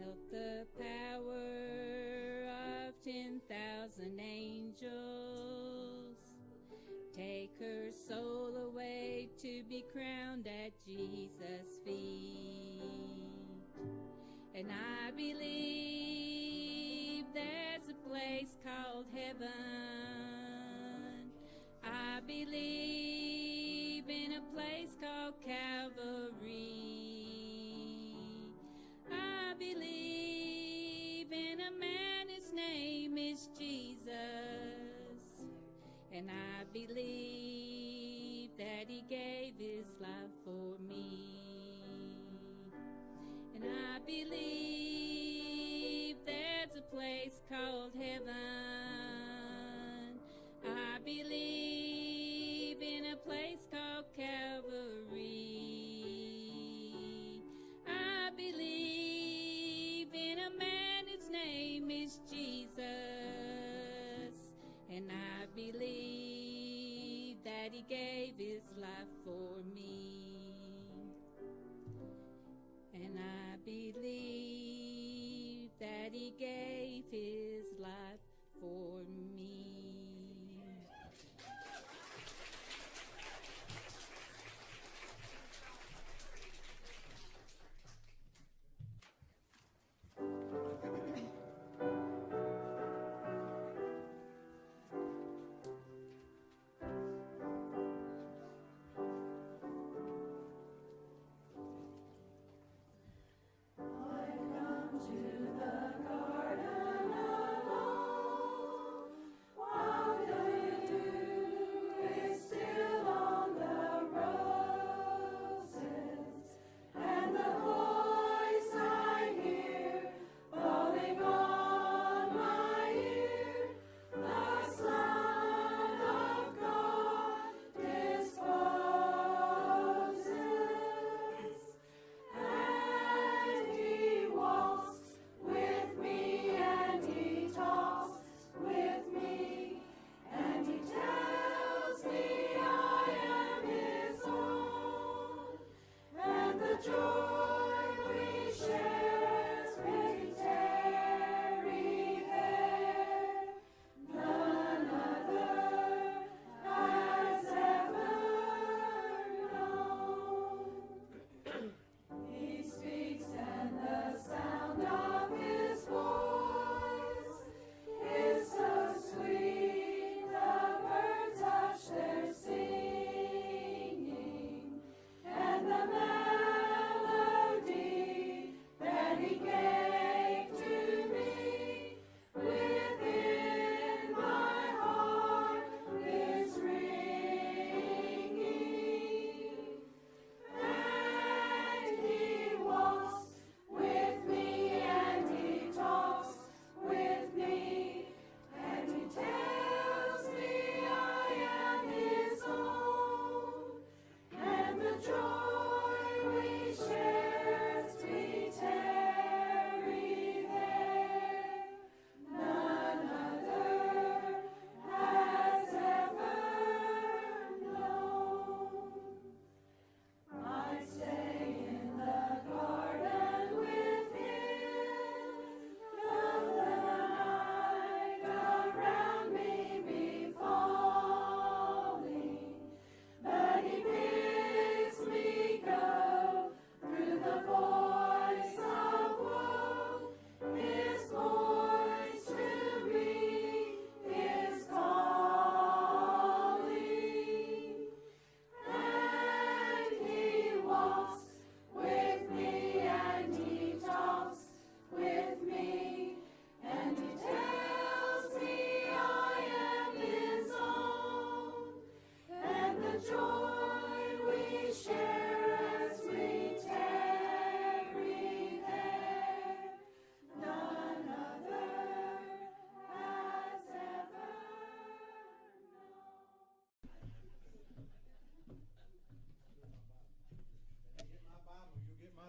felt the power of 10,000 angels take her soul away to be crowned at Jesus' feet. And I believe there's a place called heaven. I believe in a place called Calvary. I believe in a man, his name is Jesus. And I believe that he gave his life for me. And I believe there's a place called heaven. I believe in a place called Calvary. I believe in a man, his name is Jesus. And I believe that he gave his life for me. And I believe that he gave his life for me.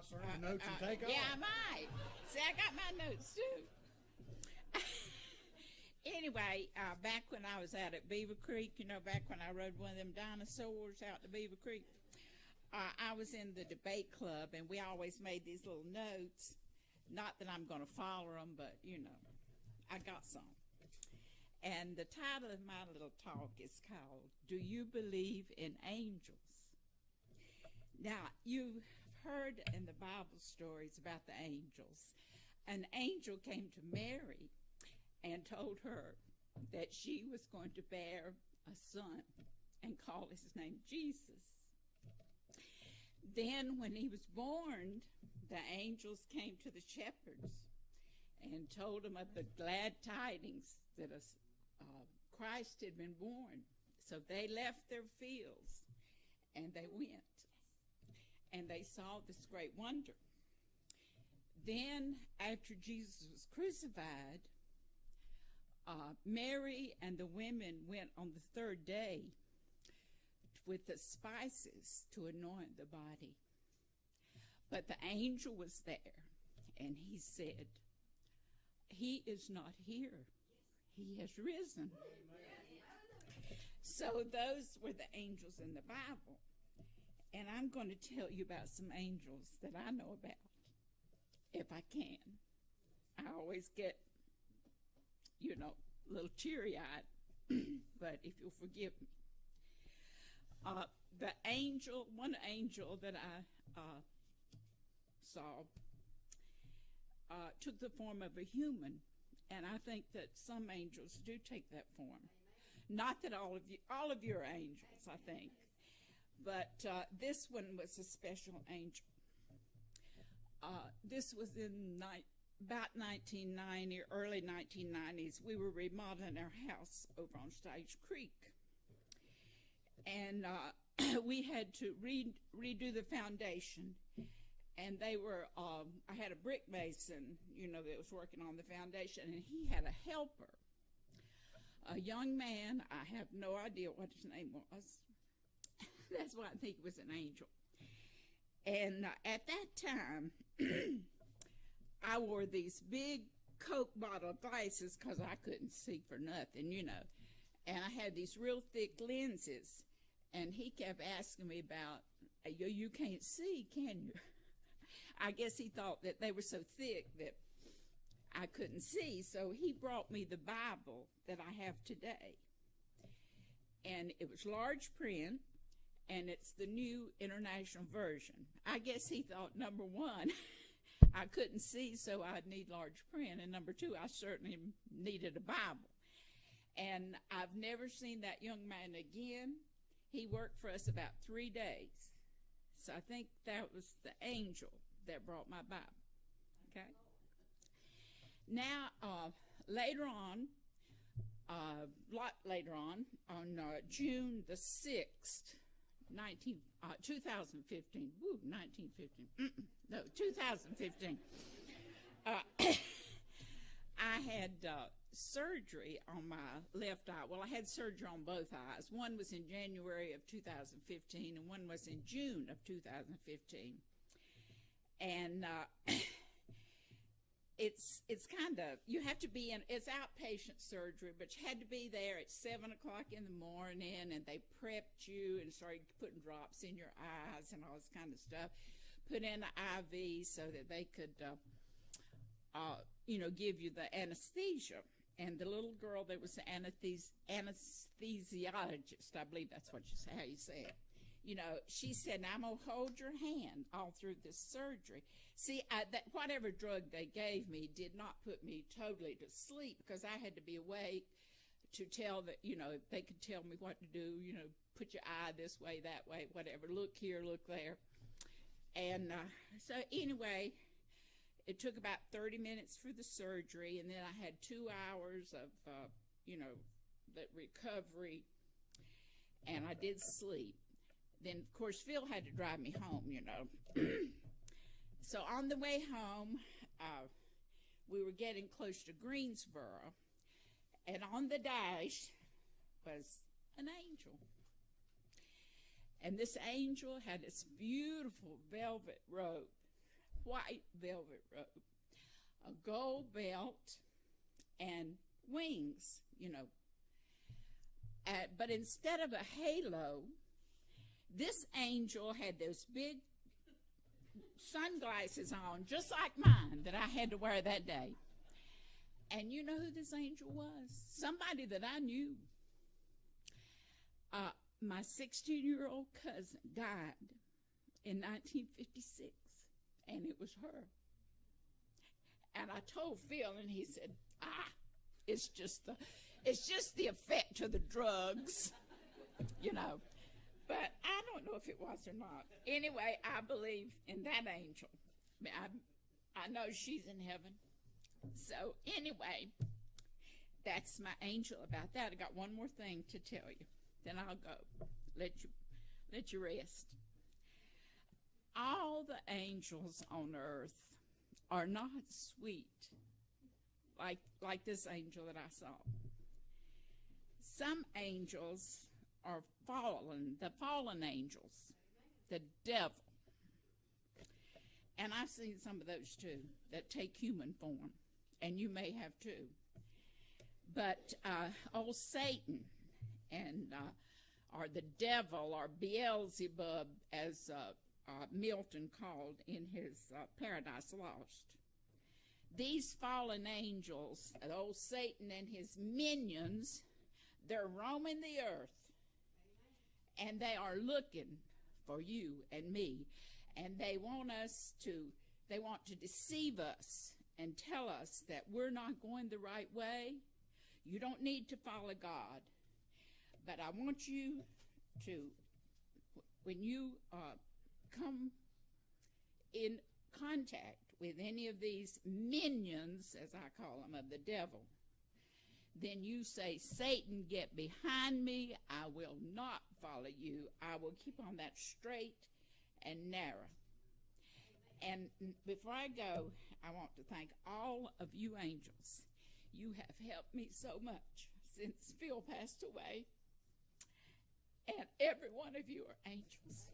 Sermon notes and take off. Yeah, I might. See, I got my notes too. Anyway, back when I was out at Beaver Creek, back when I rode one of them dinosaurs out to Beaver Creek, I was in the debate club, and we always made these little notes Not that I'm going to follow them, but, I got some. And the title of my little talk is called, Do You Believe in Angels? Now, you've heard in the Bible stories about the angels. An angel came to Mary and told her that she was going to bear a son and call his name Jesus. Then when he was born, the angels came to the shepherds and told them of the glad tidings that Christ had been born. So they left their fields and they went. And they saw this great wonder. Then, after Jesus was crucified, Mary and the women went on the third day with the spices to anoint the body. But the angel was there, and he said, He is not here. He has risen. So those were the angels in the Bible. And I'm going to tell you about some angels that I know about, if I can. I always get, a little teary-eyed, but if you'll forgive me. One angel that I saw took the form of a human, and I think that some angels do take that form. Not that all of you are angels, I think. But this one was a special angel. This was in about 1990, early 1990s. We were remodeling our house over on Stage Creek. And we had to redo the foundation. And they were, I had a brick mason, that was working on the foundation, and he had a helper. A young man, I have no idea what his name was. That's why I think it was an angel. And at that time, I wore these big Coke bottle glasses because I couldn't see for nothing, And I had these real thick lenses. And he kept asking me about, you can't see, can you? I guess he thought that they were so thick that I couldn't see. So he brought me the Bible that I have today. And it was large print. And it's the New International Version. I guess he thought, number one, I couldn't see, so I'd need large print. And number two, I certainly needed a Bible. And I've never seen that young man again. He worked for us about 3 days. So I think that was the angel that brought my Bible. Okay? Now, later on, June the 6th, 2015. Woo, 1915. No, 2015. I had surgery on my left eye. Well, I had surgery on both eyes. One was in January of 2015, and one was in June of 2015. And it's kind of, you have to be in, it's outpatient surgery, but you had to be there at 7 o'clock in the morning, and they prepped you and started putting drops in your eyes and all this kind of stuff. Put in the IV so that they could, give you the anesthesia. And the little girl that was the anesthesiologist, I believe that's how you say it. She said, I'm going to hold your hand all through this surgery. See, whatever drug they gave me did not put me totally to sleep, because I had to be awake to tell that, they could tell me what to do, put your eye this way, that way, whatever, look here, look there. And so anyway, it took about 30 minutes for the surgery, and then I had 2 hours of, that recovery, and I did sleep. Then, of course, Phil had to drive me home, So on the way home, we were getting close to Greensboro, and on the dash was an angel. And this angel had this beautiful velvet robe, white velvet robe, a gold belt, and wings, but instead of a halo, this angel had those big sunglasses on, just like mine, that I had to wear that day. And you know who this angel was? Somebody that I knew. My 16-year-old cousin died in 1956, and it was her. And I told Phil, and he said, it's just the effect of the drugs, you know. But I don't know if it was or not. Anyway, I believe in that angel. I know she's in heaven. So anyway, that's my angel about that. I got one more thing to tell you. Then I'll go. Let you rest. All the angels on earth are not sweet like this angel that I saw. Some angels are fallen, the fallen angels, the devil. And I've seen some of those too that take human form, and you may have too. But old Satan and or the devil, or Beelzebub, as Milton called in his Paradise Lost. These fallen angels, old Satan and his minions, they're roaming the earth, and they are looking for you and me, and they want to deceive us and tell us that we're not going the right way. You don't need to follow God. But I want you to, when you come in contact with any of these minions, as I call them, of the devil, then you say, Satan, get behind me. I will not follow you. I will keep on that straight and narrow. And before I go, I want to thank all of you angels. You have helped me so much since Phil passed away. And every one of you are angels.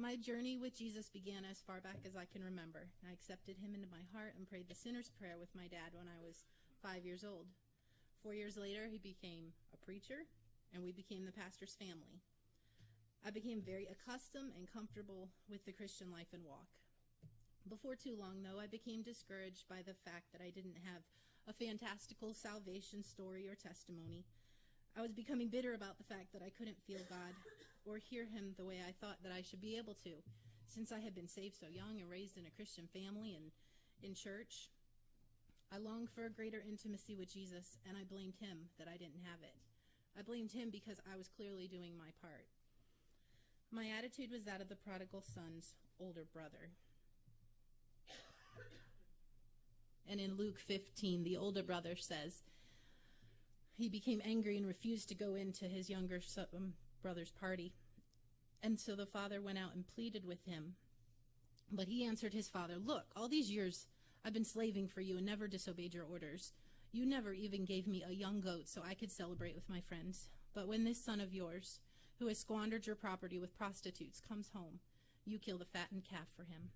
My journey with Jesus began as far back as I can remember. I accepted him into my heart and prayed the sinner's prayer with my dad when I was 5 years old. 4 years later, he became a preacher, and we became the pastor's family. I became very accustomed and comfortable with the Christian life and walk. Before too long, though, I became discouraged by the fact that I didn't have a fantastical salvation story or testimony. I was becoming bitter about the fact that I couldn't feel God or hear him the way I thought that I should be able to, since I had been saved so young and raised in a Christian family and in church. I longed for a greater intimacy with Jesus, and I blamed him that I didn't have it. I blamed him because I was clearly doing my part. My attitude was that of the prodigal son's older brother. And in Luke 15, the older brother says, he became angry and refused to go into his younger brother's party. And so the father went out and pleaded with him. But he answered his father, "Look, all these years I've been slaving for you and never disobeyed your orders. You never even gave me a young goat so I could celebrate with my friends. But when this son of yours, who has squandered your property with prostitutes, comes home, you kill the fattened calf for him."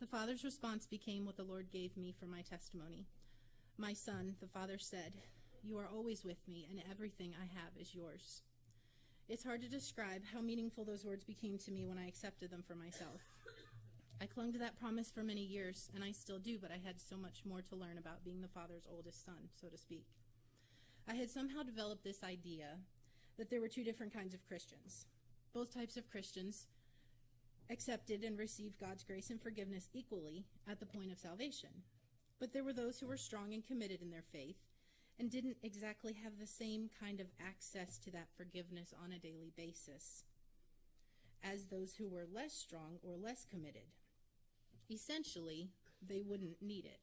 The father's response became what the Lord gave me for my testimony. "My son," the father said, "you are always with me, and everything I have is yours." It's hard to describe how meaningful those words became to me when I accepted them for myself. I clung to that promise for many years, and I still do, but I had so much more to learn about being the father's oldest son, so to speak. I had somehow developed this idea that there were two different kinds of Christians. Both types of Christians accepted and received God's grace and forgiveness equally at the point of salvation. But there were those who were strong and committed in their faith and didn't exactly have the same kind of access to that forgiveness on a daily basis as those who were less strong or less committed. Essentially, they wouldn't need it.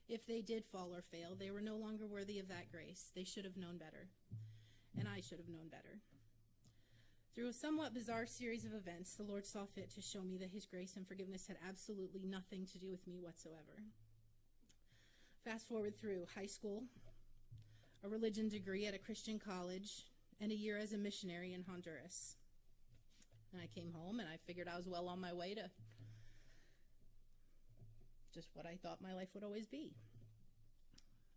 If they did fall or fail, they were no longer worthy of that grace. They should have known better, and I should have known better. Through a somewhat bizarre series of events, the Lord saw fit to show me that his grace and forgiveness had absolutely nothing to do with me whatsoever. Fast forward through high school, a religion degree at a Christian college, and a year as a missionary in Honduras. And I came home and I figured I was well on my way to just what I thought my life would always be.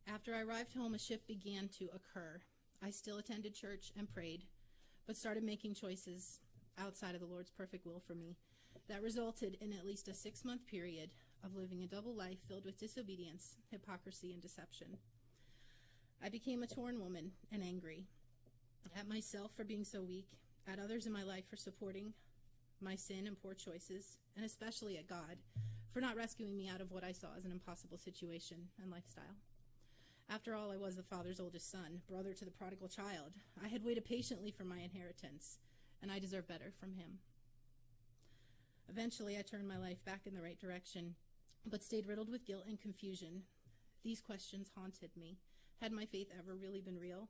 After I arrived home, a shift began to occur. I still attended church and prayed, but started making choices outside of the Lord's perfect will for me that resulted in at least a 6-month period of living a double life filled with disobedience, hypocrisy, and deception. I became a torn woman and angry at myself for being so weak, at others in my life for supporting my sin and poor choices, and especially at God for not rescuing me out of what I saw as an impossible situation and lifestyle. After all, I was the father's oldest son, brother to the prodigal child. I had waited patiently for my inheritance, and I deserved better from him. Eventually, I turned my life back in the right direction, but stayed riddled with guilt and confusion. These questions haunted me. Had my faith ever really been real?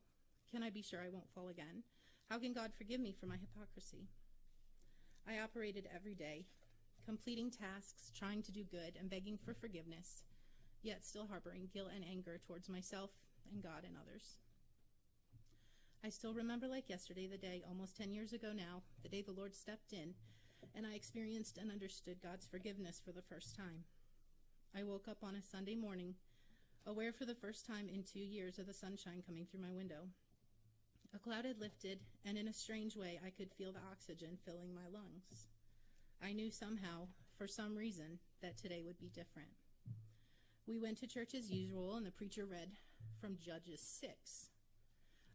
Can I be sure I won't fall again? How can God forgive me for my hypocrisy? I operated every day, completing tasks, trying to do good, and begging for forgiveness, yet still harboring guilt and anger towards myself and God and others. I still remember like yesterday the day, almost 10 years ago now, the day the Lord stepped in, and I experienced and understood God's forgiveness for the first time. I woke up on a Sunday morning, aware for the first time in 2 years of the sunshine coming through my window. A cloud had lifted, and in a strange way, I could feel the oxygen filling my lungs. I knew somehow, for some reason, that today would be different. We went to church as usual, and the preacher read from Judges 6.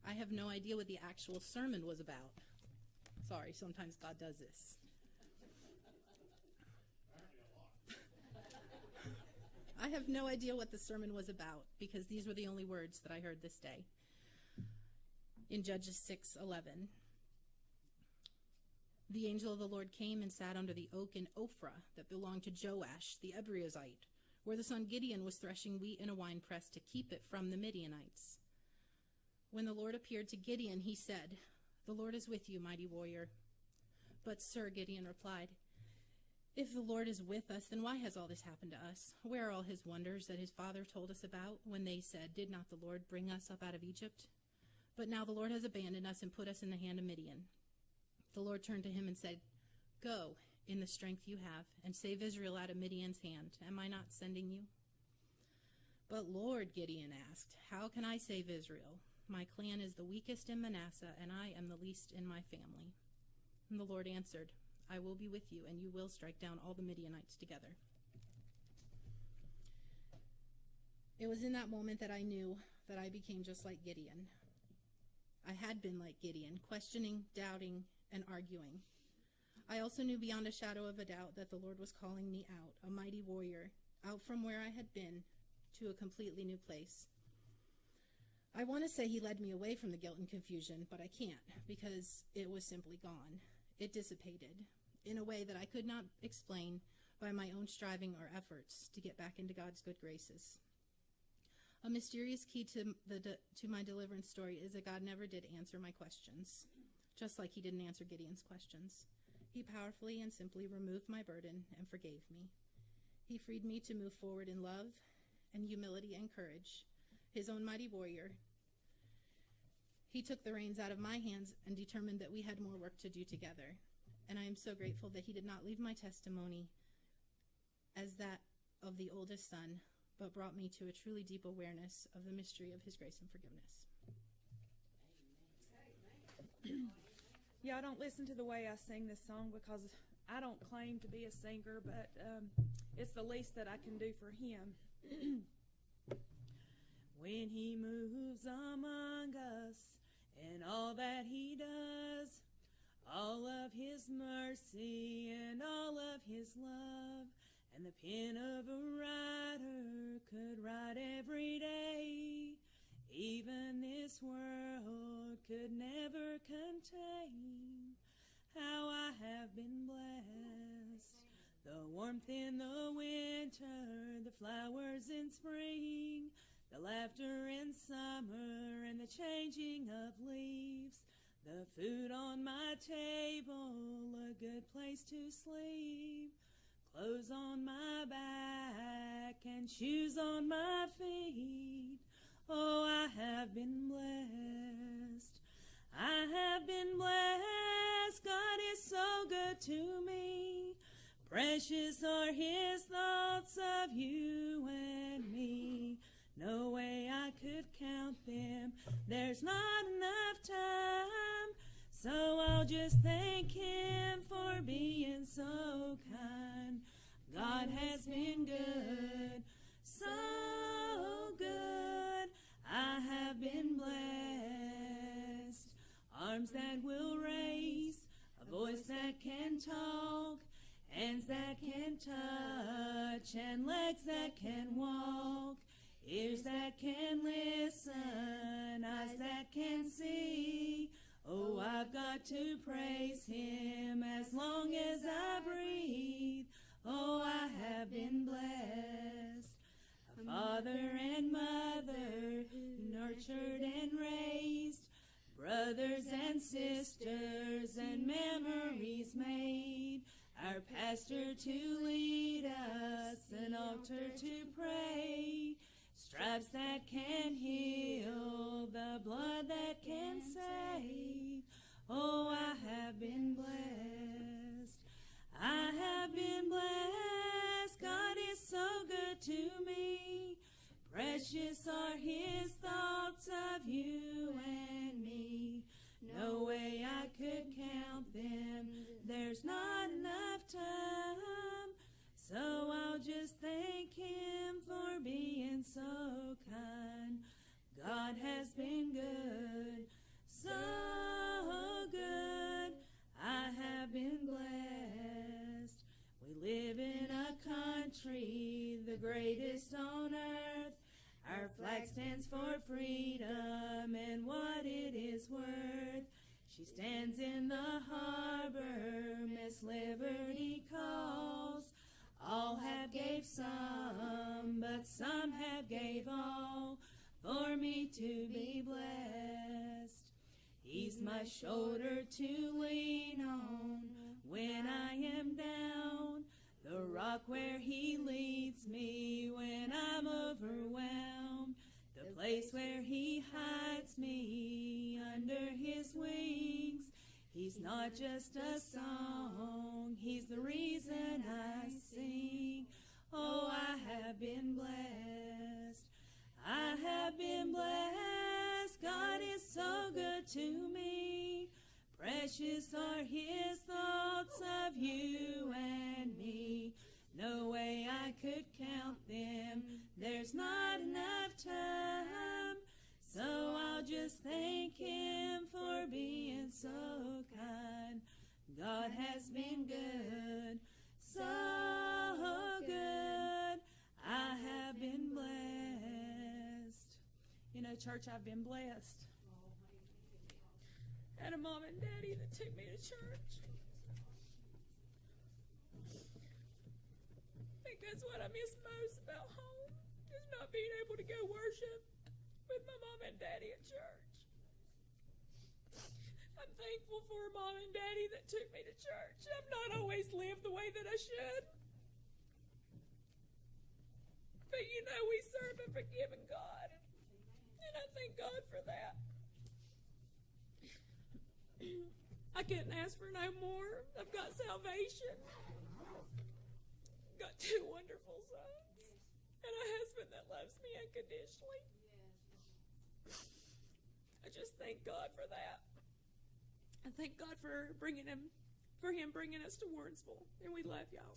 I have no idea what the actual sermon was about. Sorry, sometimes God does this. I have no idea what the sermon was about, because these were the only words that I heard this day. In Judges 6:11, the angel of the Lord came and sat under the oak in Ophrah that belonged to Joash the Ebriezite, where the son Gideon was threshing wheat in a winepress to keep it from the Midianites. When the Lord appeared to Gideon, he said, "The Lord is with you, mighty warrior." "But, sir," Gideon replied, "if the Lord is with us, then why has all this happened to us? Where are all his wonders that his father told us about when they said, 'Did not the Lord bring us up out of Egypt?' But now the Lord has abandoned us and put us in the hand of Midian." The Lord turned to him and said, "Go in the strength you have, and save Israel out of Midian's hand. Am I not sending you?" "But Lord," Gideon asked, "how can I save Israel? My clan is the weakest in Manasseh, and I am the least in my family." And the Lord answered, "I will be with you, and you will strike down all the Midianites together." It was in that moment that I knew that I became just like Gideon. I had been like Gideon, questioning, doubting, and arguing. I also knew beyond a shadow of a doubt that the Lord was calling me out, a mighty warrior, out from where I had been to a completely new place. I want to say he led me away from the guilt and confusion, but I can't, because it was simply gone. It dissipated in a way that I could not explain by my own striving or efforts to get back into God's good graces. A mysterious key to my deliverance story is that God never did answer my questions, just like he didn't answer Gideon's questions. He powerfully and simply removed my burden and forgave me. He freed me to move forward in love and humility and courage, his own mighty warrior. He took the reins out of my hands and determined that we had more work to do together. And I am so grateful that he did not leave my testimony as that of the oldest son, but brought me to a truly deep awareness of the mystery of his grace and forgiveness. Yeah, I don't listen to the way I sing this song because I don't claim to be a singer, but it's the least that I can do for him. When he moves among us and all that he does, all of his mercy and all of his love, and the pen of a writer could write every day, even this world could never contain how I have been blessed. The warmth in the winter, the flowers in spring, the laughter in summer, and the changing of leaves, the food on my table, a good place to sleep, clothes on my back and shoes on my feet. Oh, I have been blessed. I have been blessed. God is so good to me. Precious are his thoughts of you and me. No way I could count them. There's not enough time. So I'll just thank him for being so kind. God has been good, so good. I have been blessed. Arms that will raise, a voice that can talk, hands that can touch, and legs that can walk, ears that can listen, eyes that can see. Oh, I've got to praise him as long as I breathe. Oh, I have been blessed. A father and mother, nurtured and raised, brothers and sisters, and memories made. Our pastor to lead us, an altar to pray, stripes that can heal, the blood that can save. Oh, I have been blessed. I have been blessed. God is so good to me. Precious are his thoughts of you and me. No way I could count them. There's not enough time. So I'll just thank him for being so kind. God has been good, so good. I have been blessed. We live in a country, the greatest on earth. Our flag stands for freedom and what it is worth. She stands in the harbor, Miss Liberty calls. All have gave some, but some have gave all, for me to be blessed. He's my shoulder to lean on when I am down, the rock where he leads me when I'm overwhelmed, the place where he hides me under his wings. He's not just a song, He's the reason I sing. Oh, I have been blessed. I have been blessed. God is so good to me. Precious are His thoughts of you and me. No way I could count them. There's not enough time. So I'll just thank Him for being so kind. God has been good, so good. I have been blessed. You know, church, I've been blessed. I had a mom and daddy that took me to church. I think that's what I miss most about home, is not being able to go worship with my mom and daddy at church. I'm thankful for mom and daddy that took me to church. I've not always lived the way that I should. But you know, we serve a forgiving God. And I thank God for that. I couldn't ask for no more. I've got salvation. Got 2 wonderful sons. And a husband that loves me unconditionally. I just thank God for that. I thank God for him bringing us to Warrensville. And we love y'all.